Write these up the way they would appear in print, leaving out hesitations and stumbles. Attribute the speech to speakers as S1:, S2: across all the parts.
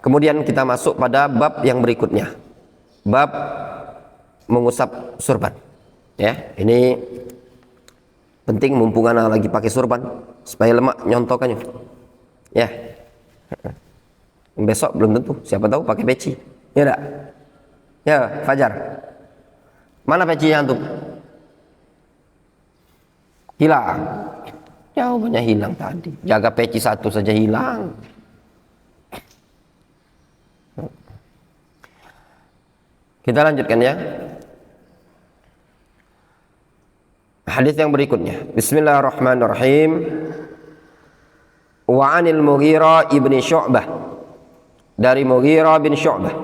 S1: Kemudian kita masuk pada bab yang berikutnya, bab mengusap surban. Ya, ini penting mumpung anak lagi pakai surban supaya lemak nyontokannya. Ya, besok belum tentu, siapa tahu pakai peci. Ya enggak? Ya, Fajar. Mana pecinya antum? Hilang. Jawabannya hilang tadi. Jaga peci satu saja hilang. Kita lanjutkan ya. Hadis yang berikutnya. Bismillahirrahmanirrahim. Wa 'anil Mughirah ibni Syu'bah. Dari Mughirah bin Syu'bah.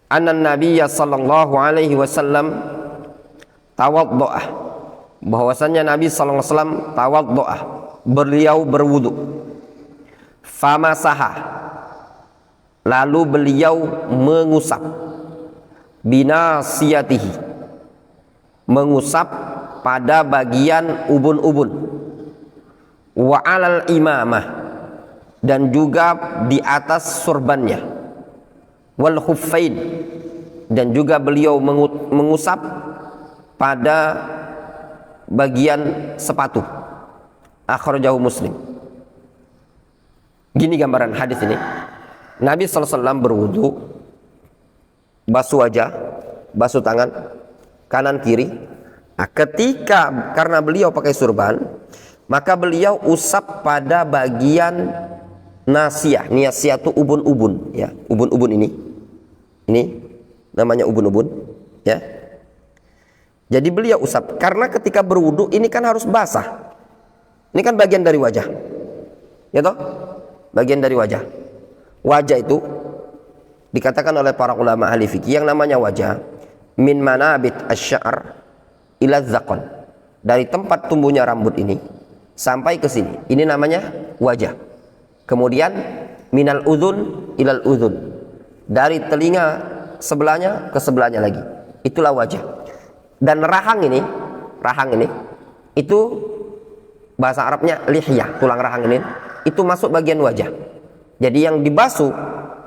S1: Anna Nabiyya sallallahu alaihi wasallam tawaddu'a. Bahwasanya Nabi sallallahu alaihi wasallam tawaddu'a. Beliau berwudu. Famasaha. Lalu beliau mengusap binasiyatihi, mengusap pada bagian ubun-ubun, wa alal imamah, dan juga di atas surbannya, wal khuffain, dan juga beliau mengusap pada bagian sepatu. Akhrajahu Muslim. Gini gambaran hadis ini. Nabi sallallahu alaihi wasallam berwudu, basuh wajah, basuh tangan, kanan kiri. Nah, karena beliau pakai surban, maka beliau usap pada bagian nasiyah. Nasiyah itu ubun-ubun, ya, ubun-ubun ini namanya ubun-ubun, ya. Jadi beliau usap karena ketika berwudu ini kan harus basah. Ini kan bagian dari wajah, ya toh, bagian dari wajah. Wajah itu dikatakan oleh para ulama ahli fikih yang namanya wajah min manabit asy-sya'r ila dzaqan, dari tempat tumbuhnya rambut ini sampai ke sini, ini namanya wajah. Kemudian minal udzun ilal udzun, dari telinga sebelahnya ke sebelahnya lagi, itulah wajah. Dan rahang ini itu bahasa Arabnya lihyah, tulang rahang ini itu masuk bagian wajah. Jadi yang dibasuh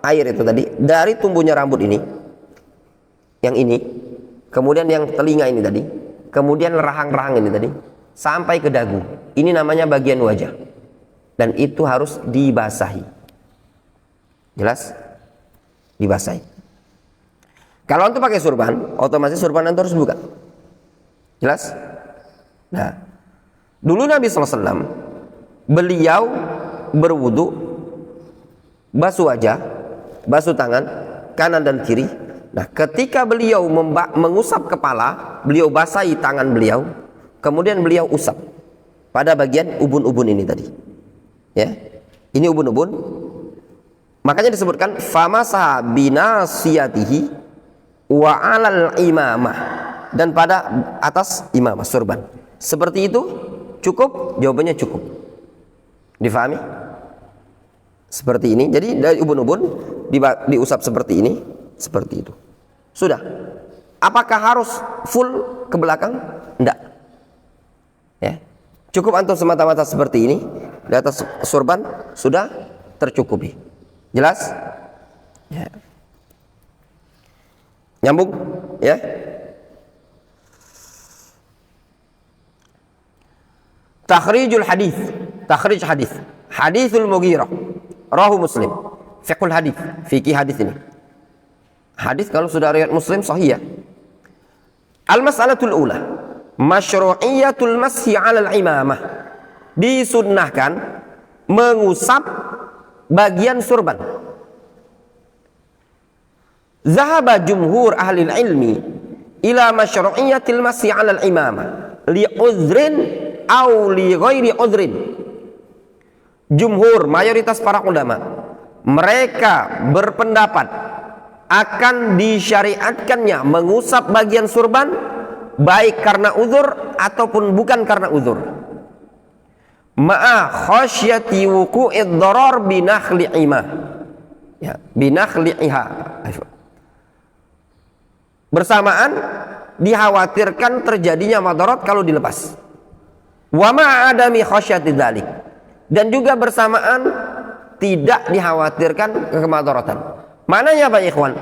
S1: air itu tadi dari tumbuhnya rambut ini, yang ini, kemudian yang telinga ini tadi, kemudian rahang-rahang ini tadi, sampai ke dagu. Ini namanya bagian wajah. Dan itu harus dibasahi. Jelas? Dibasahi. Kalau antum pakai surban, otomatis surban antum harus buka. Jelas? Nah, dulu Nabi SAW, beliau berwudu, basuh wajah, basuh tangan kanan dan kiri. Nah, ketika beliau mengusap kepala, beliau basahi tangan beliau, kemudian beliau usap pada bagian ubun-ubun ini tadi. Ya, ini ubun-ubun. Makanya disebutkan famasa binasiyatihi wa alal imamah, dan pada atas imamah surban. Seperti itu cukup? Jawabannya cukup. Difahami? Seperti ini. Jadi dari ubun-ubun diusap seperti ini, seperti itu. Sudah. Apakah harus full ke belakang? Enggak. Ya. Cukup antum semata-mata seperti ini, di atas surban sudah tercukupi. Jelas? Ya. Nyambung? Ya. Takhrij hadis. Hadisul Mughirah. Rahu Muslim. Fiqhul hadis, fikih hadis ini. Hadis kalau sudah riwayat Muslim sahih ya. Al-mas'alatul ula, masyru'iyatul mashi 'alal imamah. Disunnahkan mengusap bagian surban. Zahaba jumhur ahli ilmi ila masyru'iyatil mashi 'alal imamah li uzrin aw li ghairi uzrin. Jumhur, mayoritas para ulama, mereka berpendapat akan disyariatkannya mengusap bagian surban baik karena uzur ataupun bukan karena uzur. Ma'a khasyati wuqu'id darar binakhli'ima. Ya, binakhli'iha. Bersamaan dikhawatirkan terjadinya madarat kalau dilepas. Wa ma'a adami khasyati dzalik. Dan juga bersamaan tidak dikhawatirkan kemadaratan. Mananya Pak Ikhwan?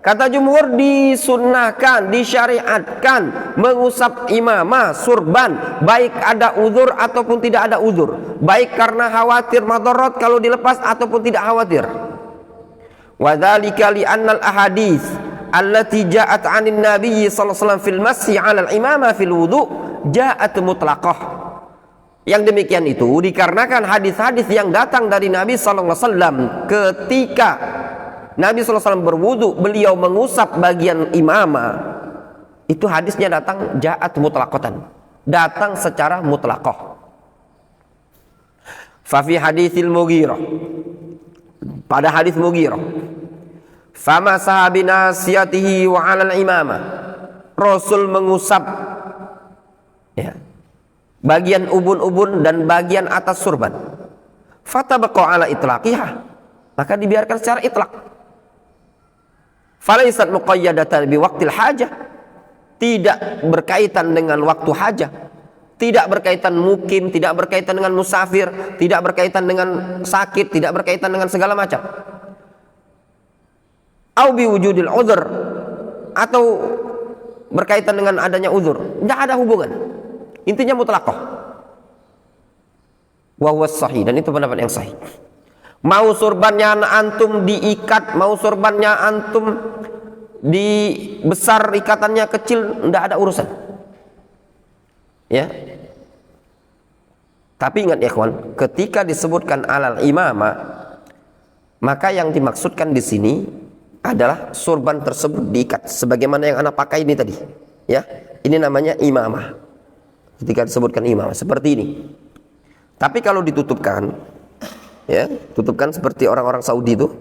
S1: Kata jumhur disunnahkan, disyariatkan mengusap imamah, surban, baik ada uzur ataupun tidak ada uzur, baik karena khawatir madarat kalau dilepas ataupun tidak khawatir. Wa dzalika li annal ahadits allati ja'at 'anin nabiy sallallahu alaihi wasallam fil masyi 'alal imamah fil wudu ja'at mutlaqah. Yang demikian itu dikarenakan hadis-hadis yang datang dari Nabi sallallahu alaihi wasallam ketika Nabi SAW berwudu, beliau mengusap bagian imamah. Itu hadisnya datang ja'at mutlaqatan, datang secara mutlaqah. Fa fi haditsil Mughirah, pada hadis Mughirah, fama sahabi nasiyatihi wa 'alal imamah, Rasul mengusap ya, bagian ubun-ubun dan bagian atas surban. Fatabaqa 'ala itlaqiha, maka dibiarkan secara itlaq. Falaisat muqayyadatan bi waqtil hajah, tidak berkaitan dengan waktu hajah, tidak berkaitan mukim, tidak berkaitan dengan musafir, tidak berkaitan dengan sakit, tidak berkaitan dengan segala macam. Au bi wujudil uzur, atau berkaitan dengan adanya uzur, tidak ada hubungan. Intinya mutlaqah. Wa huwa sahih, dan itu pendapat yang sahih. Mau surbannya antum diikat, mau surbannya antum dibesar ikatannya kecil, tidak ada urusan. Ya. Tapi ingat ya kawan, ketika disebutkan alal imamah, maka yang dimaksudkan di sini adalah surban tersebut diikat sebagaimana yang anak pakai ini tadi. Ya, ini namanya imamah. Ketika disebutkan imamah seperti ini. Tapi kalau ditutupkan, ya, tutupkan seperti orang-orang Saudi itu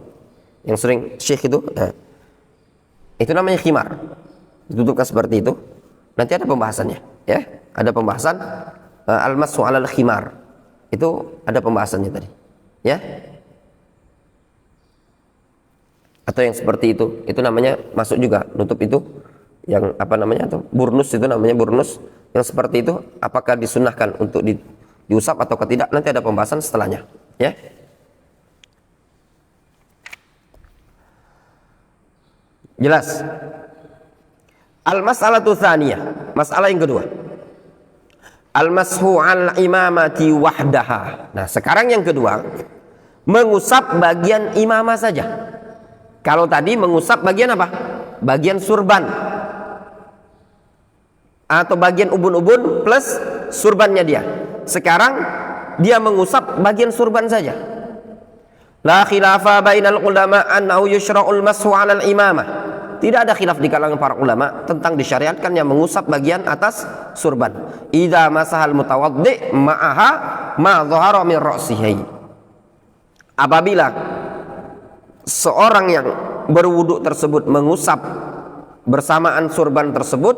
S1: yang sering syekh itu, ya, itu namanya khimar. Ditutupkan seperti itu. Nanti ada pembahasannya, ya, ada pembahasan al-mashu 'alal khimar. Itu ada pembahasannya tadi, ya. Atau yang seperti itu namanya masuk juga, nutup itu yang apa namanya tuh, burnus, itu namanya burnus. Yang seperti itu apakah disunahkan untuk diusap atau tidak, nanti ada pembahasan setelahnya, ya. Jelas? Al-mas'alatu tsaniyah, masalah yang kedua. Al-mashu 'al imamati wahdaha. Nah, sekarang yang kedua, mengusap bagian imamah saja. Kalau tadi mengusap bagian apa? Bagian surban atau bagian ubun-ubun plus surbannya dia. Sekarang dia mengusap bagian surban saja. La khilafa bainal ulama annahu yushra'ul mashu 'alal imamah. Tidak ada khilaf di kalangan para ulama tentang disyariatkan yang mengusap bagian atas surban. Idza masahal mutawaddi ma'aha ma dhahara min ra'sihi. Apabila seorang yang berwudu tersebut mengusap bersamaan surban tersebut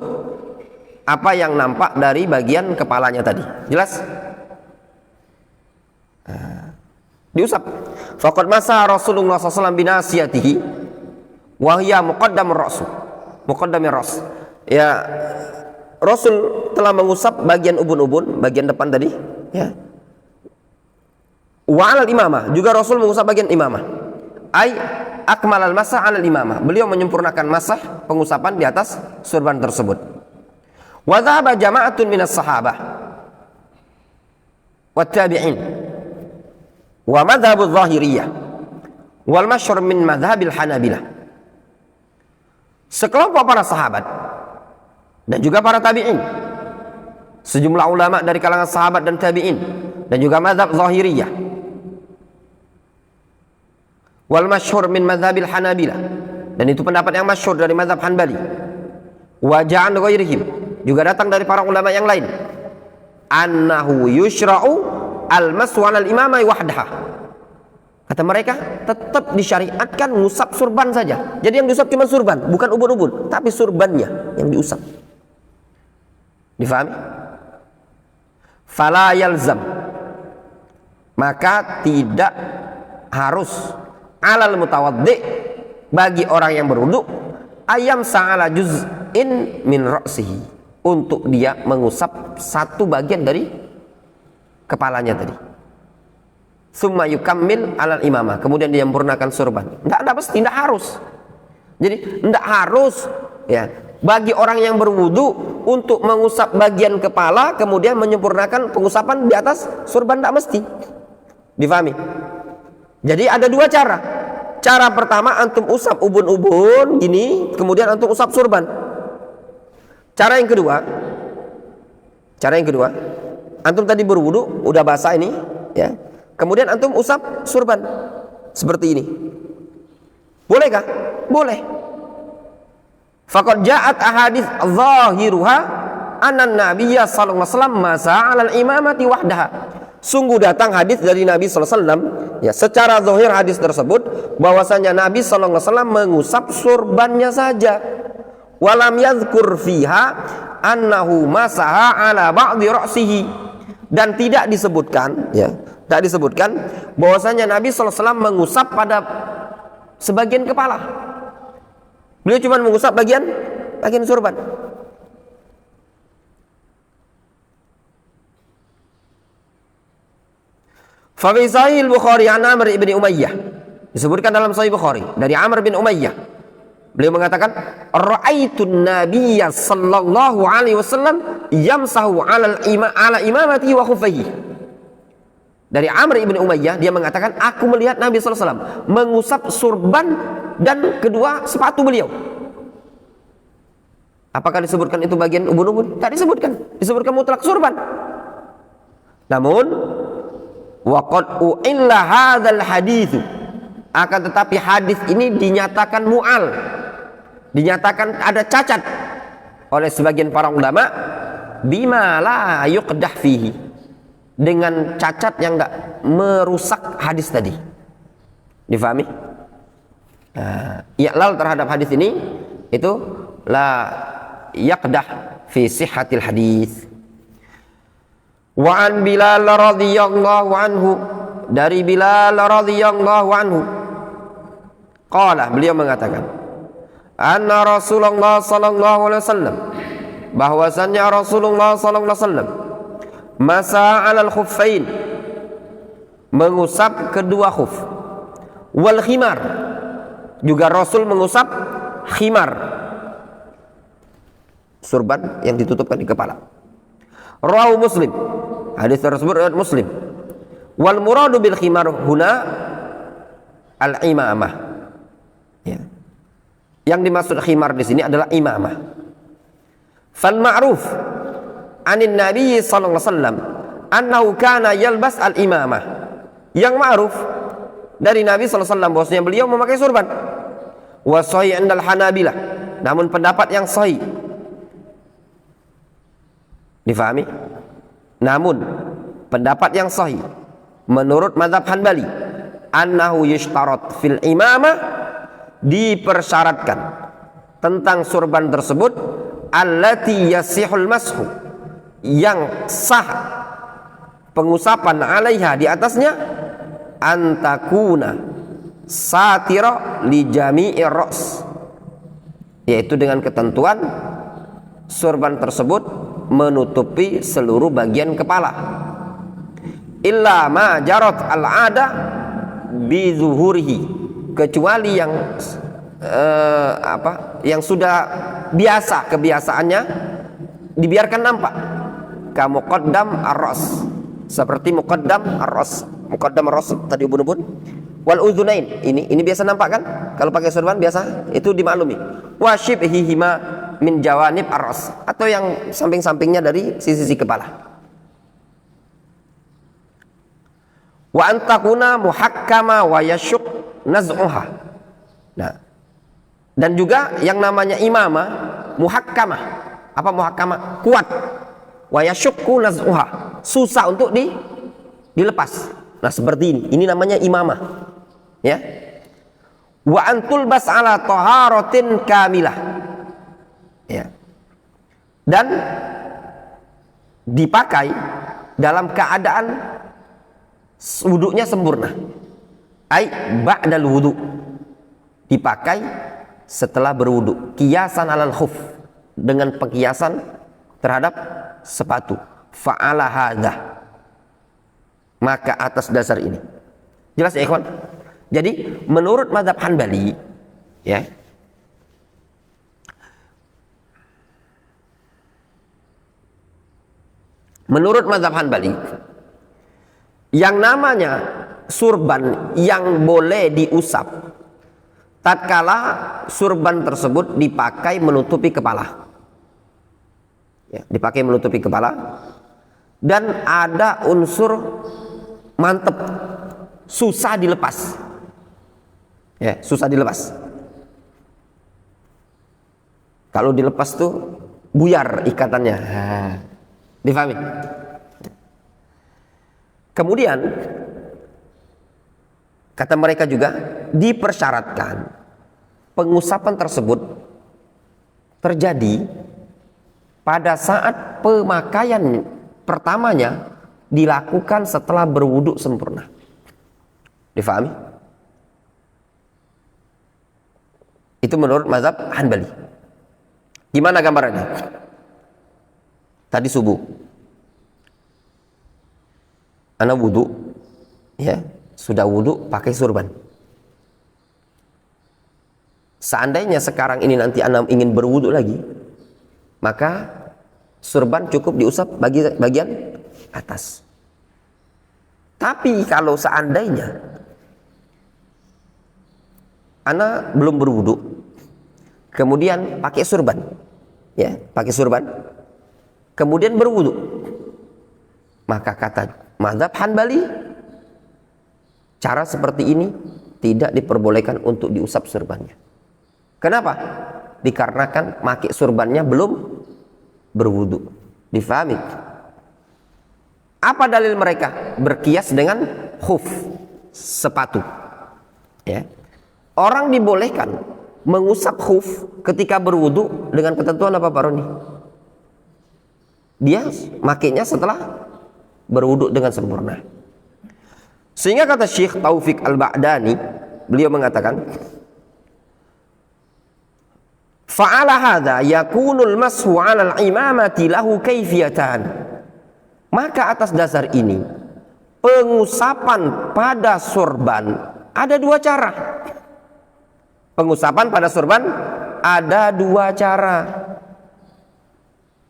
S1: apa yang nampak dari bagian kepalanya tadi. Jelas? Diusap. Faqad masaha Rasulullah SAW binasiyatihi wa hiya muqaddamur ra's. Muqaddamir ra's. Ya, Rasul telah mengusap bagian ubun-ubun, bagian depan tadi, ya. Wa 'alal imamah, juga Rasul mengusap bagian imamah. Ai akmalal masah 'alal imamah. Beliau menyempurnakan masah pengusapan di atas surban tersebut. Wa dhahaba jama'atun minas sahabah wa tabi'in wa madhhabudz zahiriyah wal masyhur min madhhabil hanabilah. Sekelompok para sahabat dan juga para tabi'in, sejumlah ulama dari kalangan sahabat dan tabi'in, dan juga mazhab zahiriyah, wal masyhur min madhabil hanabilah, dan itu pendapat yang masyhur dari mazhab Hanbali, wa ja'an ghairihim, juga datang dari para ulama yang lain, annahu yushra'u al-mashu 'alal imamah wahdaha. Kata mereka, tetap disyariatkan ngusap surban saja. Jadi yang diusap cuma surban, bukan ubun-ubun, tapi surbannya yang diusap. Difahami? Fala yalzam, maka tidak harus alal mutawaddi, bagi orang yang berwudu, ayam sa'ala juz'in min ra'sihi, untuk dia mengusap satu bagian dari kepalanya tadi. summa yukammil alal imamah, kemudian dia menyempurnakan surban. Enggak mesti, enggak harus. Jadi enggak harus ya bagi orang yang berwudu untuk mengusap bagian kepala kemudian menyempurnakan pengusapan di atas surban, enggak mesti. Difahami? Jadi ada dua cara. Cara pertama antum usap ubun-ubun gini, kemudian antum usap surban. Cara yang kedua, antum tadi berwudu, udah basah ini, ya. Kemudian antum usap surban seperti ini. Bolehkah? Boleh. Faqad ja'at ahadits zahiruha anna nabiyya sallallahu alaihi wasallam masa 'alal imamati wahdaha. Sungguh datang hadis dari Nabi sallallahu alaihi wasallam, ya, secara zahir hadis tersebut bahwasanya Nabi sallallahu alaihi wasallam mengusap surbannya saja. Walam yadhkur fiha annahu masaha 'ala ba'dhi ra'sihi, dan tidak disebutkan, ya, tidak disebutkan bahwasanya Nabi sallallahu alaihi wasallam mengusap pada sebagian kepala. Beliau cuma mengusap bagian surban. Fa fi Sahih Bukhari an Amr bin Umayyah, disebutkan dalam Sahih Bukhari dari Amr bin Umayyah, beliau mengatakan ra'aitun nabiyya sallallahu alaihi wasallam yamsahu 'ala imamati wa khuffaihi. Dari Amr bin Umayyah, dia mengatakan aku melihat Nabi sallallahu alaihi wasallam mengusap surban dan kedua sepatu beliau. Apakah disebutkan itu bagian ubun-ubun? Tak disebutkan. Disebutkan mutlak surban. Namun waqad u'illa hadzal hadits, akan tetapi hadis ini dinyatakan mu'al, dinyatakan ada cacat oleh sebagian para ulama, bima la yuqdah fihi, dengan cacat yang enggak merusak hadis tadi. Difahami? I'lal terhadap hadis ini itu la yaqdah fi sihhatil hadis. Wa an Bilal radhiyallahu anhu, dari Bilal radhiyallahu anhu, qala, beliau mengatakan anna Rasulullah sallallahu alaihi wasallam, bahwasannya Rasulullah sallallahu alaihi wasallam masa 'alal khuffain, mengusap kedua khuf, wal khimar, juga Rasul mengusap khimar, surban yang ditutupkan di kepala. Rawahu Muslim, hadis tersebut riwayat Muslim. Wal muradu bil khimar huna al imamah, ya. Yang dimaksud khimar di sini adalah imamah. Fal ma'ruf anin Nabi sallallahu alaihi wasallam annahu kana yalbas al imamah. Yang ma'ruf dari Nabi sallallahu alaihi wasallam bahwasanya beliau memakai surban. Wa sahih indal Hanabilah, namun pendapat yang sahih, difahami? Namun pendapat yang sahih menurut mazhab Hanbali, annahu yushtarat fil imamah, dipersyaratkan tentang surban tersebut, allati yasihul mashu, yang sah pengusapan alaiha, di atasnya, antakuna satira li jami'ir ra's, yaitu dengan ketentuan surban tersebut menutupi seluruh bagian kepala, illa ma jarat al-'ada bi zuhurihi, kecuali yang yang sudah biasa kebiasaannya dibiarkan nampak, ka muqaddam ar-ra's, seperti muqaddam ar-ra's, muqaddam ar-ra's tadi ubun-ubun, wal udzunain, ini biasa nampak kan kalau pakai surban, biasa itu dimaklumi, wa shibhihima min jawanib ar-ra's, atau yang samping-sampingnya dari sisi-sisi kepala. Wa antakuna muhakkama wa yashuk naz'uha. Nah, dan juga yang namanya imamah muhakkamah. Apa muhakkamah? Kuat. Wa yashukku naz'uha, susah untuk dilepas. Nah, seperti ini. Ini namanya imamah. Ya. Wa antul bas ala taharatin kamilah. Ya. Dan dipakai dalam keadaan wuduknya sempurna. Ai ba'dal wudu, dipakai setelah berwudu. Kiasan alal khuf, dengan pekiasan terhadap sepatu. Fa'ala hadza, maka atas dasar ini, Jelas ya ikhwan? Jadi menurut mazhab Hanbali, ya, menurut mazhab Hanbali, yang namanya surban yang boleh diusap tatkala surban tersebut dipakai menutupi kepala, ya, dipakai menutupi kepala, dan ada unsur mantep, susah dilepas, ya, susah dilepas. Kalau dilepas tuh buyar ikatannya. Difahami? Kemudian kata mereka juga dipersyaratkan pengusapan tersebut terjadi pada saat pemakaian pertamanya dilakukan setelah berwudu sempurna. Difahami? Itu menurut mazhab Hanbali. Gimana gambarannya? Tadi subuh ana wudu, ya, sudah wudu pakai surban. Seandainya sekarang ini nanti ana ingin berwudu lagi, maka surban cukup diusap bagian atas. Tapi kalau seandainya ana belum berwudu, kemudian pakai surban, ya, pakai surban, kemudian berwudu, maka kata mazhab Hanbali, cara seperti ini tidak diperbolehkan untuk diusap surbannya. Kenapa? Dikarenakan pakai surbannya belum berwudu. Difahami? Apa dalil mereka? Berkias dengan khuf, sepatu, ya. Orang dibolehkan mengusap khuf ketika berwudu dengan ketentuan apa Pak Roni? Dia makainya setelah berwudu dengan sempurna. Sehingga kata Syekh Taufik Al-Ba'dani, beliau mengatakan, fa'ala hadza yakunul mashu 'alal imamati lahu kaifiyatan. Maka atas dasar ini pengusapan pada sorban ada dua cara. Pengusapan pada sorban ada dua cara.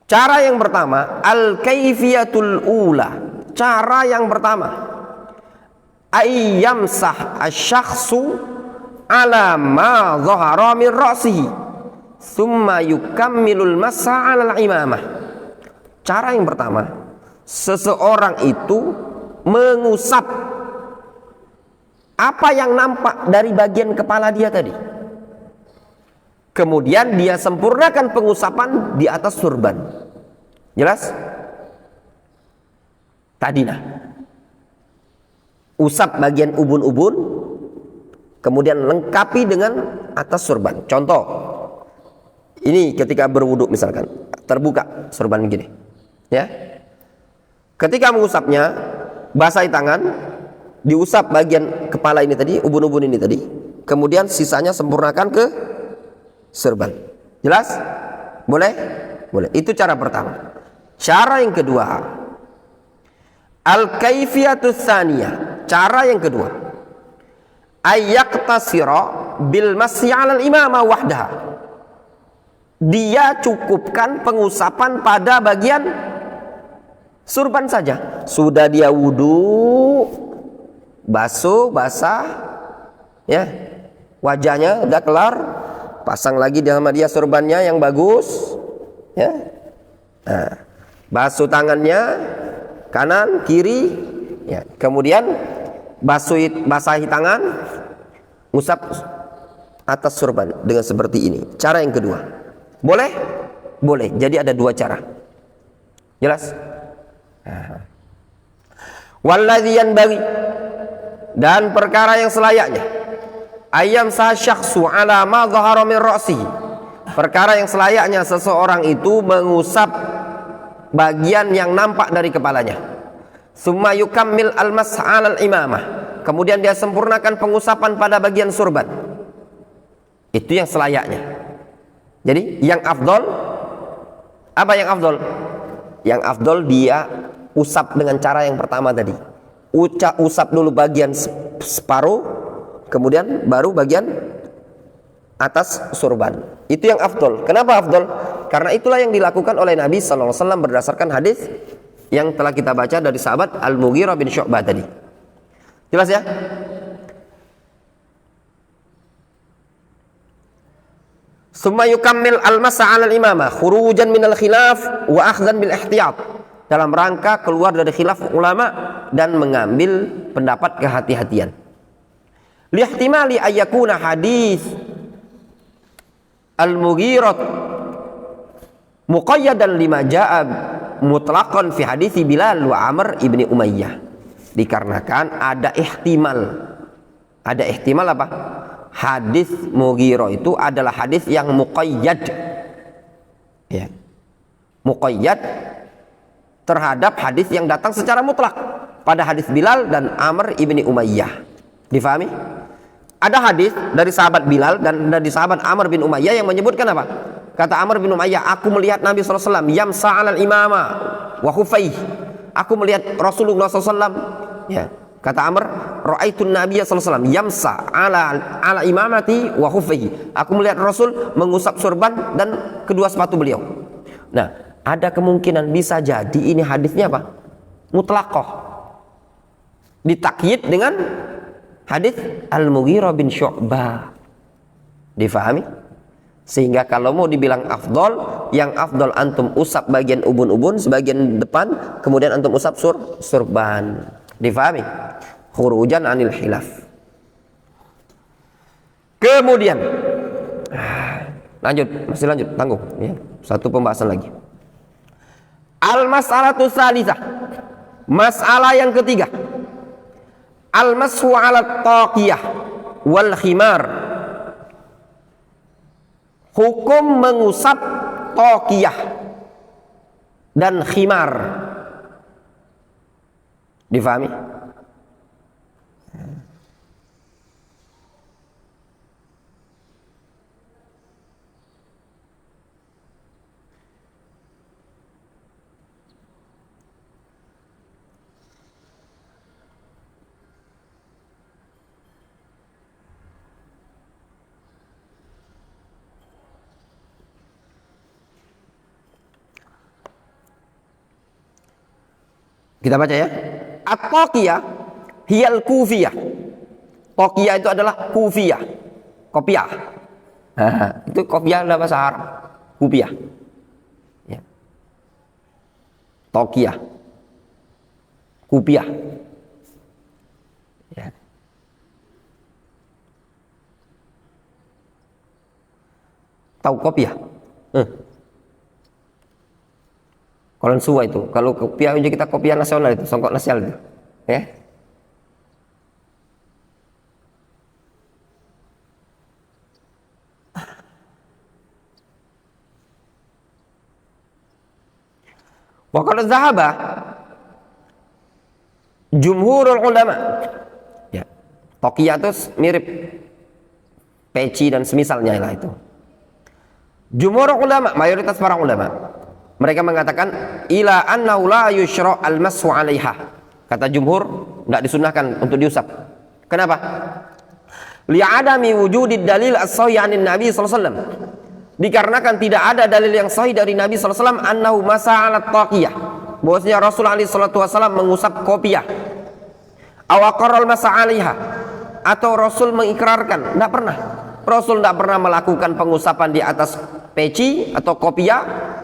S1: Cara yang pertama, al-kaifiyatul ula. Cara yang pertama, ayyamsah asy-syakhsu ala ma dhahara min ra'sihi thumma yukammilul mas'a 'alal imamah. Cara yang pertama, seseorang itu mengusap apa yang nampak dari bagian kepala dia tadi. Kemudian dia sempurnakan pengusapan di atas surban. Jelas? Tadi nah, usap bagian ubun-ubun, kemudian lengkapi dengan atas surban. Contoh, ini ketika berwudu misalkan, terbuka surban begini, ya. Ketika mengusapnya, basahi tangan, diusap bagian kepala ini tadi, ubun-ubun ini tadi, kemudian sisanya sempurnakan ke surban. Jelas? Boleh? Boleh. Itu cara pertama. Cara yang kedua, al-kaifiyatus tsaniyah. Cara yang kedua, ayyaqtasira bil masyi 'alal imamah wahdaha. Dia cukupkan pengusapan pada bagian surban saja. Sudah dia wudu, basuh, basah, ya, wajahnya udah kelar, pasang lagi sama dia surbannya yang bagus, ya. Nah, basuh tangannya kanan kiri, ya. Kemudian basahi tangan, ngusap atas surban dengan seperti ini. Cara yang kedua, boleh? Boleh. Jadi ada dua cara. Jelas? Walladzi yanbaghi, dan perkara yang selayaknya, ayam syakhsu ala ma dhahara min ra'sihi, perkara yang selayaknya seseorang itu mengusap bagian yang nampak dari kepalanya. Summa yukammil al-mas'a 'alal imamah, kemudian dia sempurnakan pengusapan pada bagian surban. Itu yang selayaknya. Jadi yang afdol, apa yang afdol? Yang afdol dia usap dengan cara yang pertama tadi, usap dulu bagian separuh, kemudian baru bagian atas surban. Itu yang afdol. Kenapa afdol? Karena itulah yang dilakukan oleh Nabi SAW berdasarkan hadis yang telah kita baca dari sahabat Al-Mughirah bin Syu'bah tadi. Jelas ya? Summa yukammil al-masa 'ala al-imamah khurujan minal khilaf wa akhdhan bil ihtiyat. Dalam rangka keluar dari khilaf ulama dan mengambil pendapat kehati-hatian. Lihtimali ayyakuna hadis al-Mughirah muqayyadan lima jaa mutlaqan fi hadis Bilal wa Amr ibni Umayyah. Dikarenakan ada ihtimal apa? Hadis Mughirah itu adalah hadis yang muqayyad, ya, muqayyad terhadap hadis yang datang secara mutlak pada hadis Bilal dan Amr ibni Umayyah. Difahami? Ada hadis dari sahabat Bilal dan dari sahabat Amr bin Umayyah yang menyebutkan apa? Kata Amr bin Umayyah, aku melihat Nabi SAW yamsa 'alal imama wa khufayh. Aku melihat Rasulullah SAW, ya. Kata Amr, ra'aitun Nabiy SAW yamsa 'ala imamati wa khufayh. Aku melihat Rasul mengusap surban dan kedua sepatu beliau. Nah, ada kemungkinan bisa jadi ini hadisnya apa? Mutlaqah. Ditakyid dengan hadis Al-Mughirah bin Syu'bah. Difahami? Sehingga kalau mau dibilang afdol, yang afdol antum usap bagian ubun-ubun sebagian depan, kemudian antum usap surban. Difahami? Khurujan anil khilaf. Kemudian masih lanjut, tanggung ya. Satu pembahasan lagi. Al-mas'alatu tsalitsah. Masalah yang ketiga. Al-mashu 'ala taqiyah wal khimar. Hukum mengusap taqiyah dan khimar. Difahami? Kita baca ya. At-taqiyah hiyal kufiyah. Taqiyah itu adalah kufiyah. Kopiah. Itu kopiah dalam bahasa Arab. Kufiyah. Ya. Taqiyah. Kufiyah. Ya. Tahu kopiah? Kalau suwa itu, kalau kopiah aja kita kopiah nasional itu, songkok nasional itu, ya. Wa qad dhahaba jumhurul ulama. Ya. Taqiyah itu mirip peci dan semisalnya lah itu. Jumhurul ulama, mayoritas para ulama, mereka mengatakan ila annahu la yushra' al-mashu 'alaiha. Kata jumhur, enggak disunahkan untuk diusap. Kenapa? Li'adami wujudid dalil as-sahih 'anin Nabi sallallahu alaihi wasallam. Dikarenakan tidak ada dalil yang sahih dari Nabi sallallahu alaihi wasallam annahu masa 'ala taqiyah. Bahwasanya Rasul alaihi salatu wasallam mengusap kopiah. Aw aqarral masa 'alaiha. Atau Rasul mengikrarkan, enggak pernah. Rasul enggak pernah melakukan pengusapan di atas peci atau kopiah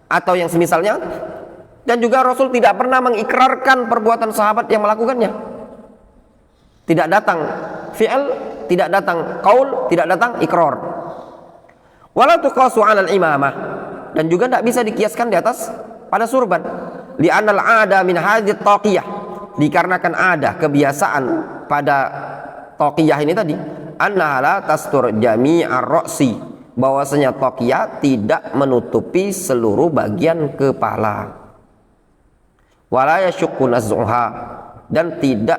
S1: atau yang semisalnya, dan juga Rasul tidak pernah mengikrarkan perbuatan sahabat yang melakukannya. Tidak datang fi'il, tidak datang qaul, tidak datang ikrar. Wala tuqasu 'alal imamah, dan juga tidak bisa dikiaskan di atas pada surban. Li'anal 'ada min hadhihi taqiyah, dikarenakan ada kebiasaan pada taqiyah ini tadi, annaha la tastur jami'ar ra'si, bahwasanya taqiyah tidak menutupi seluruh bagian kepala. Wala yashuqqu naz'uha, dan tidak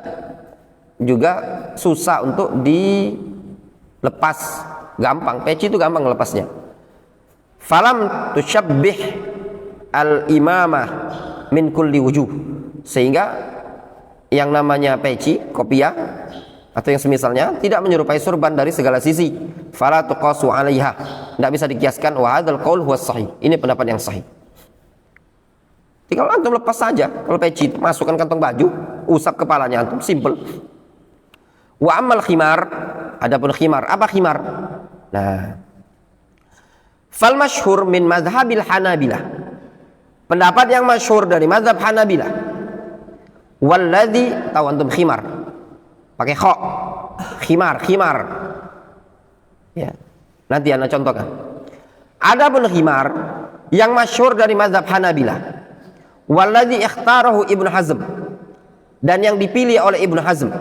S1: juga susah untuk dilepas, gampang. Peci itu gampang lepasnya. Falam tusyabbih al-imamah min kulli wujuh, sehingga yang namanya peci, kopiah atau yang semisalnya tidak menyerupai sorban dari segala sisi. Fala tuqasu 'alaiha. Tidak bisa dikiaskan. Wa hadzal qaul huwa sahih. Ini pendapat yang sahih. Tinggal antum lepas saja. Kalau peci masukkan kantong baju, usap kepalanya antum, simple. Wa ammal khimar, adapun khimar, apa khimar? Nah, fal masyhur min madhhabil Hanabilah. Pendapat yang masyhur dari mazhab Hanabilah. Walladzi, tahu antum khimar? Pakai kha. Khimar. Ya. Nanti ana contohkan. Adapun khimar yang masyhur dari mazhab Hanabilah. Walladzi ikhtarahu Ibnu Hazm, dan yang dipilih oleh Ibnu Hazm.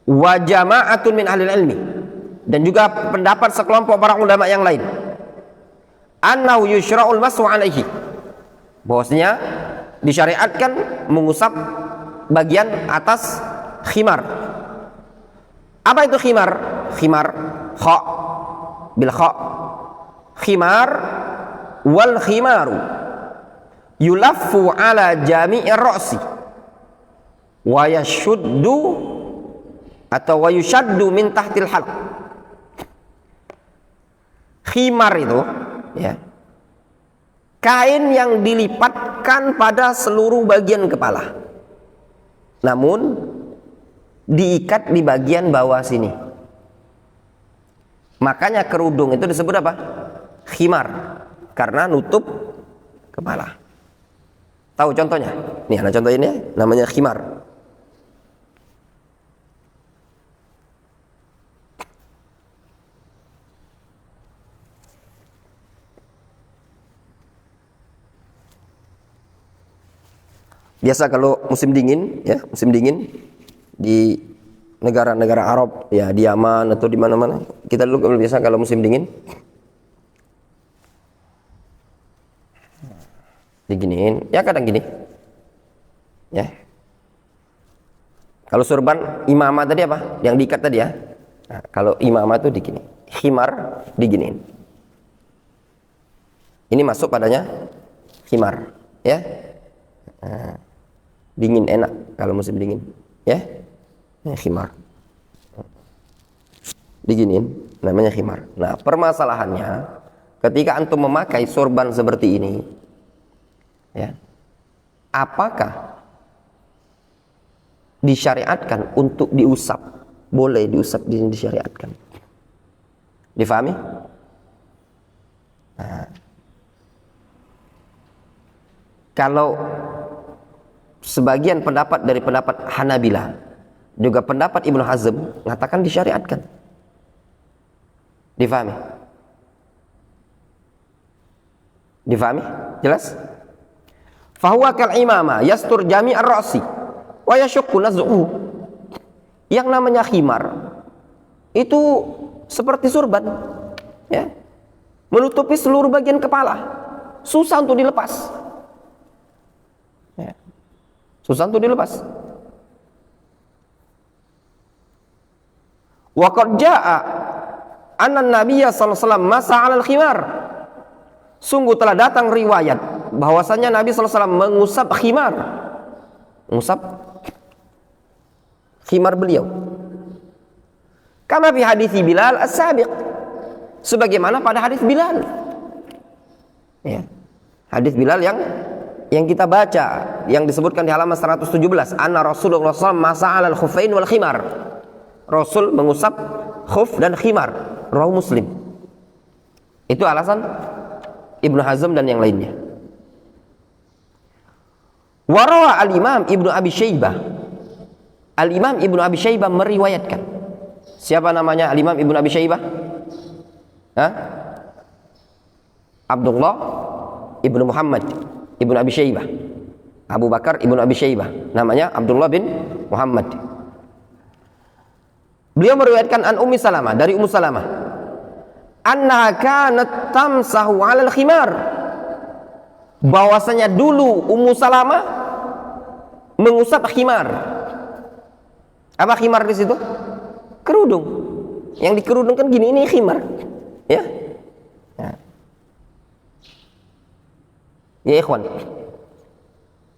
S1: Wa jama'atun min ahli ilmi, dan juga pendapat sekelompok para ulama yang lain. Annahu yushra'ul mas'u 'alaihi. Bahwasanya disyariatkan mengusap bagian atas khimar. Apa itu khimar? Khimar kha bil kha. Khimar wal khimaru yulaffu ala jami'ir ra'si wa yashuddu atau wa yushaddu min tahtil halq. Khimar itu ya, kain yang dilipatkan pada seluruh bagian kepala, namun diikat di bagian bawah sini. Makanya kerudung itu disebut apa? Khimar, karena nutup kepala. Tahu contohnya? Nih ada contoh ini, namanya khimar. Biasa kalau musim dingin, ya musim dingin di negara-negara Arab, ya di Yaman atau di mana-mana, kita dulu biasa kalau musim dingin diginiin, ya kadang gini, ya. Kalau sorban imamah tadi apa? Yang diikat tadi ya. Nah, kalau imamah tuh digini, khimar diginiin. Ini masuk padanya khimar, ya. Nah, dingin enak kalau musim dingin, ya. Khimar diginiin, namanya khimar. Nah, permasalahannya ketika antum memakai sorban seperti ini, ya, apakah disyariatkan untuk diusap? Boleh diusap, disyariatkan. Difahami? Nah, kalau sebagian pendapat dari pendapat Hanabilah, juga pendapat Ibnu Hazm mengatakan disyariatkan. Difahami? Difahami? Jelas? Fahuwa kal imama yastur jami'ar ra'si wa yashuqqu naz'uhu. Yang namanya khimar itu seperti surban, ya, menutupi seluruh bagian kepala, susah untuk dilepas, ya. Susah untuk dilepas. Wa qad jaa'a anna an-nabiyya sallallahu alaihi wasallam masa 'alal khimar. Sungguh telah datang riwayat bahwasanya Nabi sallallahu alaihi wasallam mengusap khimar. Mengusap khimar beliau. Kama fi hadis Bilal as-sabiq. Sebagaimana pada hadis Bilal. Ya. Hadis Bilal yang kita baca, yang disebutkan di halaman 117, anna Rasulullah SAW masa 'alal khuffain wal khimar. Rasul mengusap khuf dan khimar. Rawahu Muslim. Itu alasan Ibnu Hazm dan yang lainnya. Warawa al-Imam Ibnu Abi Syaibah. Al-Imam Ibnu Abi Syaibah meriwayatkan. Siapa namanya Al-Imam Ibnu Abi Syaibah? Hah? Abdullah Ibnu Muhammad Ibnu Abi Syaibah. Abu Bakar Ibnu Abi Syaibah. Namanya Abdullah bin Muhammad. Beliau meriwayatkan an Ummi Salamah, dari Ummu Salamah, annaha kanat tamsahu 'alal khimar. Bahwasanya dulu Ummu Salamah mengusap khimar. Apa khimar di situ? Kerudung. Yang dikerudungkan gini, ini khimar. Ya. Ya ikhwan.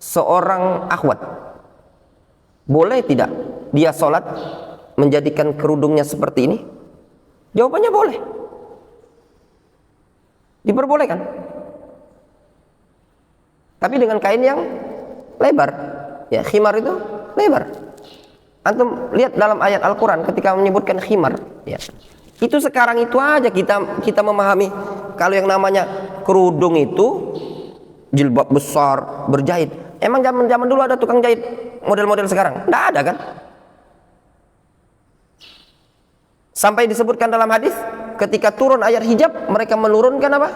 S1: Seorang akhwat Boleh tidak dia sholat menjadikan kerudungnya seperti ini? Jawabannya boleh. Diperbolehkan. Tapi dengan kain yang lebar. Ya, khimar itu lebar. Antum lihat dalam ayat Al-Quran ketika menyebutkan khimar. Ya. Itu sekarang itu aja kita memahami kalau yang namanya kerudung itu jilbab besar berjahit. Emang zaman dulu ada tukang jahit model-model sekarang? Nggak ada kan? Sampai disebutkan dalam hadis ketika turun ayat hijab mereka menurunkan apa?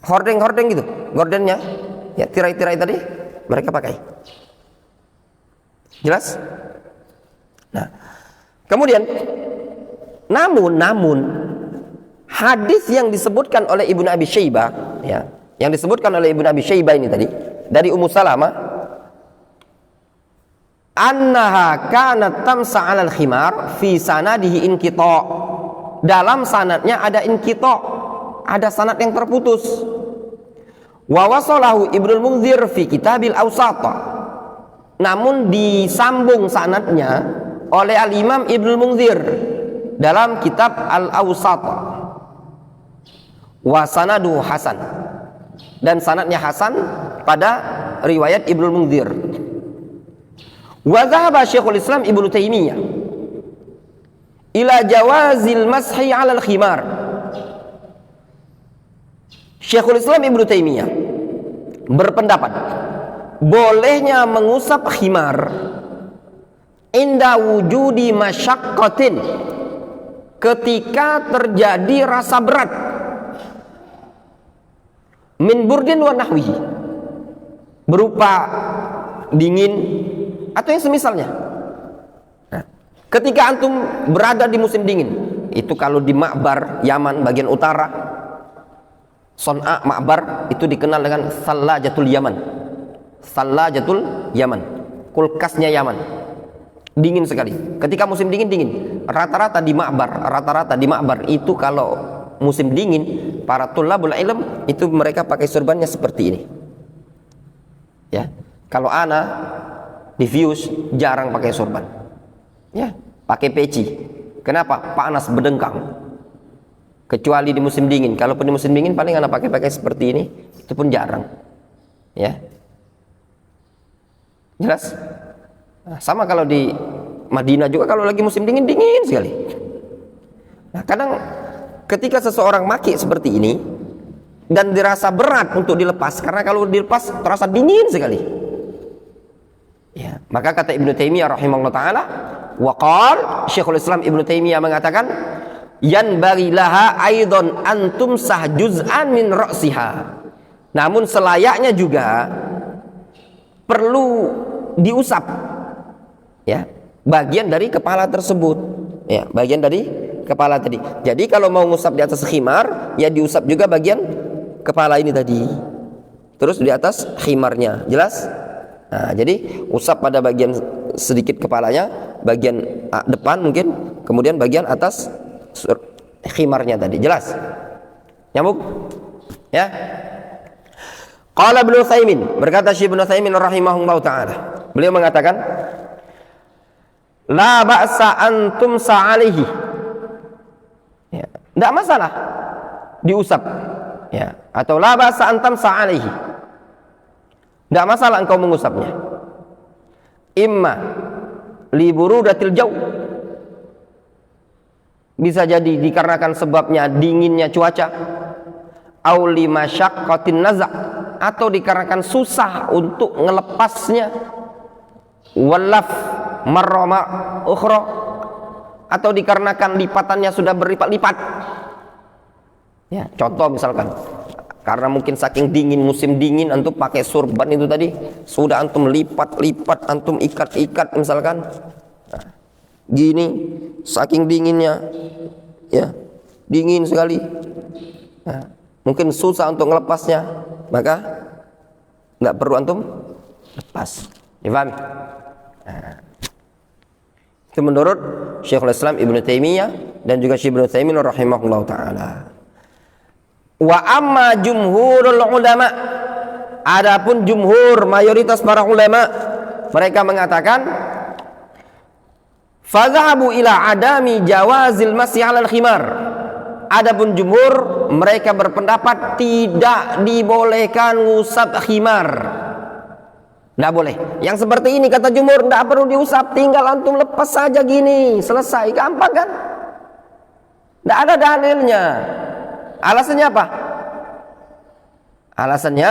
S1: Hordeng-hordeng gitu, gordennya, ya tirai-tirai tadi mereka pakai. Jelas? Nah, kemudian namun hadis yang disebutkan oleh Ibnu Abi Syaibah, ya, yang disebutkan oleh Ibnu Abi Syaibah ini tadi dari Ummu Salamah, annaha kanat tamsa 'alal khimar fi sanadihi inqita'. Dalam sanadnya ada inqita', ada sanad yang terputus. Wa wasalahu Ibnu Munzir fi Kitabil Awsat. Namun disambung sanadnya oleh Al-Imam Ibnu Munzir dalam kitab Al-Awsat. Wa sanadu hasan. Dan sanadnya hasan pada riwayat Ibnu Munzir. Wa dhahaba Syekhul Islam Ibnu Taimiyah ila jawazil mashi 'alal khimar. Syekhul Islam Ibnu Taimiyah berpendapat bolehnya mengusap khimar inda wujudi masyaqqatin, ketika terjadi rasa berat, min burdin wa nahwihi, berupa dingin atau yang semisalnya. Nah, ketika antum berada di musim dingin, itu kalau di Ma'bar Yaman bagian utara, Son'a Ma'bar itu dikenal dengan Sallajatul Yaman. Sallajatul Yaman, kulkasnya Yaman, dingin sekali. Ketika musim dingin, rata-rata di Ma'bar itu kalau musim dingin, para tulabul ilm itu mereka pakai surbannya seperti ini. Ya, kalau ana di Vius jarang pakai surban. Ya, pakai peci. Kenapa? Panas berdengkang. Kecuali di musim dingin. Kalaupun di musim dingin paling ana pakai seperti ini, itu pun jarang. Ya. Jelas? Nah, sama kalau di Madinah juga kalau lagi musim dingin sekali. Nah, kadang ketika seseorang maki seperti ini dan dirasa berat untuk dilepas, karena kalau dilepas terasa dingin sekali. Ya, maka kata Ibnu Taimiyah rahimahullah taala, waqal Syekhul Islam Ibnu Taimiyah mengatakan, yanbaghi laha aidan antum sah juz'an min ra'siha. Namun selayaknya juga perlu diusap, ya, bagian dari kepala tersebut, ya, bagian dari kepala tadi. Jadi kalau mau ngusap di atas khimar, ya diusap juga bagian kepala ini tadi, terus di atas khimarnya. Jelas? Nah, jadi usap pada bagian sedikit kepalanya, bagian depan mungkin, kemudian bagian atas khimarnya tadi. Jelas? Nyambung? Ya. Qala Ibnu Utsaimin, berkata Syekh Ibnu Utsaimin rahimahullahu taala, beliau mengatakan, la ba'sa antum sa'alihi. Ya, enggak masalah diusap. Ya, atau la ba'sa antum sa'alihi. Enggak masalah engkau mengusapnya. Imma li burudatil jaw. Bisa jadi dikarenakan sebabnya dinginnya cuaca. Au li masyaqqatin naza', atau dikarenakan susah untuk ngelepasnya. Walaf marrama ukhra, atau dikarenakan lipatannya sudah berlipat-lipat. Ya, contoh misalkan karena mungkin saking dingin, musim dingin, antum pakai surban itu tadi, sudah antum lipat-lipat, antum ikat-ikat misalkan. Nah, gini, saking dinginnya, ya, dingin sekali. Nah, mungkin susah untuk melepasnya, maka nggak perlu antum lepas. Difahami? Nah, itu menurut Syekhul Islam Ibnu Taimiyah dan juga Syekh Ibnu Utsaimin rahimahullahu taala. Wa amma jumhurul ulama, adapun jumhur mayoritas para ulama, mereka mengatakan fadhahabu ila adami jawazil masih 'alal khimar. Adapun jumhur mereka berpendapat tidak dibolehkan ngusap khimar. Tidak boleh. Yang seperti ini kata jumhur tidak perlu diusap, tinggal antum lepas saja gini, selesai, gampang kan? Tidak ada dalilnya. Alasannya apa? Alasannya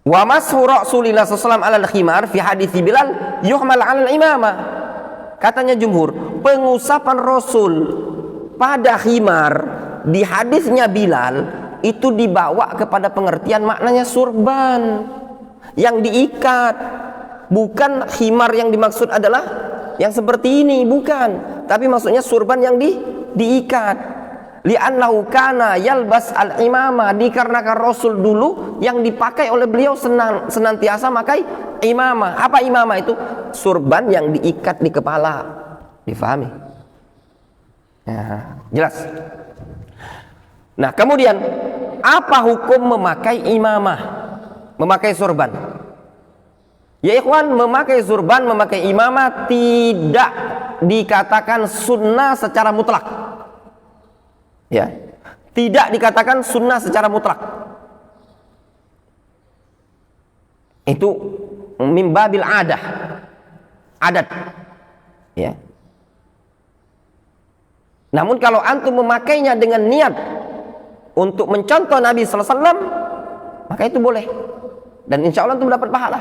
S1: wa mashu Rasulillah sallallahu alaihi khimar fi hadits Bilal yuhmal 'ala al-imamah. Katanya jumhur, pengusapan Rasul pada khimar di hadisnya Bilal itu dibawa kepada pengertian maknanya surban yang diikat. Bukan khimar yang dimaksud adalah yang seperti ini, bukan. Tapi maksudnya surban yang diikat. Li'annahu kana yalbas al-imamah, dikarenakan Rasul dulu yang dipakai oleh beliau senantiasa pakai imamah. Apa imamah itu? Surban yang diikat di kepala. Difahami? Ya, jelas. Nah, kemudian apa hukum memakai imamah, memakai surban? Ya ikhwan, memakai surban, memakai imamah tidak dikatakan sunnah secara mutlak. Ya, tidak dikatakan sunnah secara mutlak. Itu mimbabil adat. Ya. Namun kalau antum memakainya dengan niat untuk mencontoh Nabi sallallahu alaihi wasallam, maka itu boleh. Dan insya Allah antum dapat pahala.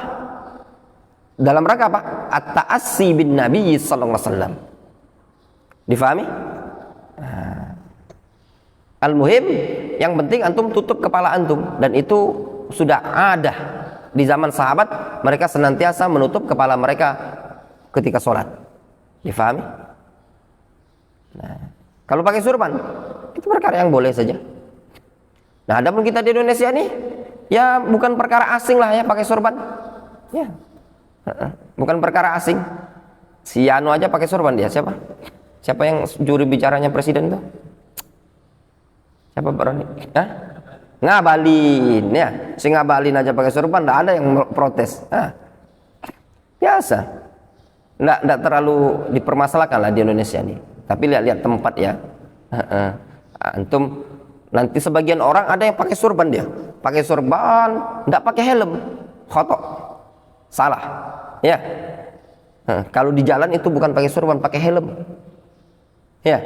S1: Dalam rangka apa? At-ta'assi bin Nabi sallallahu alaihi wasallam. Difahami? Al-muhim, yang penting antum tutup kepala antum, dan itu sudah ada di zaman sahabat, mereka senantiasa menutup kepala mereka ketika sholat. Difahami? Nah, kalau pakai surban itu perkara yang boleh saja. Nah, adapun kita di Indonesia nih, ya bukan perkara asing lah ya pakai surban. Ya, bukan perkara asing. Si Yano aja pakai surban dia. Siapa yang juri bicaranya presiden tuh? Siapa Roni? Hah? Ngabalin ya. Si Ngabalin aja pakai surban, enggak ada yang protes. Biasa. Enggak terlalu dipermasalahkan lah di Indonesia nih. Tapi lihat-lihat tempat ya. Antum nanti sebagian orang ada yang pakai surban dia. Pakai surban, enggak pakai helm. Khotok. Salah. Ya. Kalau di jalan itu bukan pakai surban, pakai helm. Ya,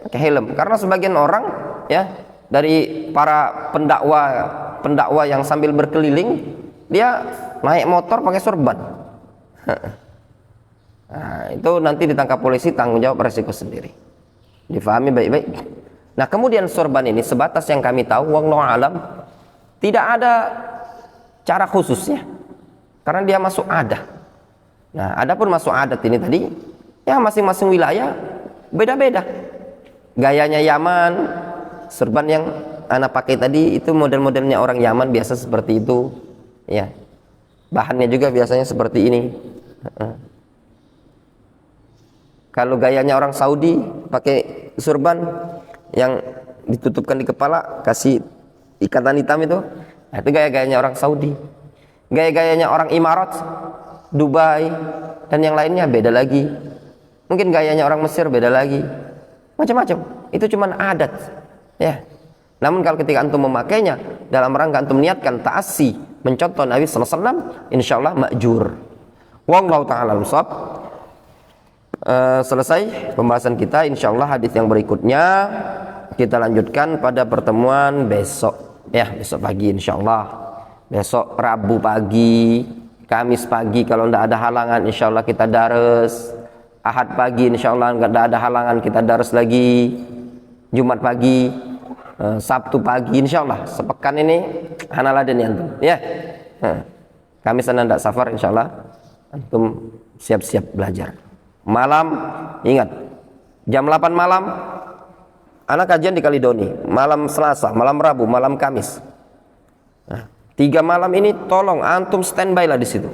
S1: pakai helm. Karena sebagian orang ya, dari para pendakwa yang sambil berkeliling, dia naik motor pakai surban. Nah, itu nanti ditangkap polisi, tanggung jawab resiko sendiri. Difahami baik-baik. Nah, kemudian surban ini sebatas yang kami tahu, wallahu alam, tidak ada cara khususnya, karena dia masuk adat. Nah, adapun masuk adat ini tadi, ya masing-masing wilayah beda-beda. Gayanya Yaman, surban yang anak pakai tadi itu model-modelnya orang Yaman biasa seperti itu. Ya, bahannya juga biasanya seperti ini. Kalau gayanya orang Saudi pakai surban yang ditutupkan di kepala, kasih ikatan hitam itu gaya-gayanya orang Saudi. Gaya-gayanya orang Imarat, Dubai, dan yang lainnya beda lagi. Mungkin gayanya orang Mesir beda lagi. Macam-macam. Itu cuma adat. Ya. Namun kalau ketika antum memakainya dalam rangka antum niatkan ta'assi, mencontoh Nabi sallallahu alaihi wasallam, insyaallah ma'jur. Wallahu ta'ala al-shawab. Selesai pembahasan kita, insyaallah hadis yang berikutnya kita lanjutkan pada pertemuan besok ya, besok pagi insyaallah. Besok Rabu pagi, Kamis pagi kalau tidak ada halangan insyaallah kita dares. Ahad pagi insyaallah tidak ada halangan kita dares lagi. Jumat pagi, Sabtu pagi insyaallah. Sepekan ini hanaladen antum ya. Kamis anda tidak safar insyaallah antum siap-siap belajar. Malam, ingat, jam 8 malam anak kajian di Kalidoni. Malam Selasa, malam Rabu, malam Kamis. 3 malam ini tolong antum standby lah di situ.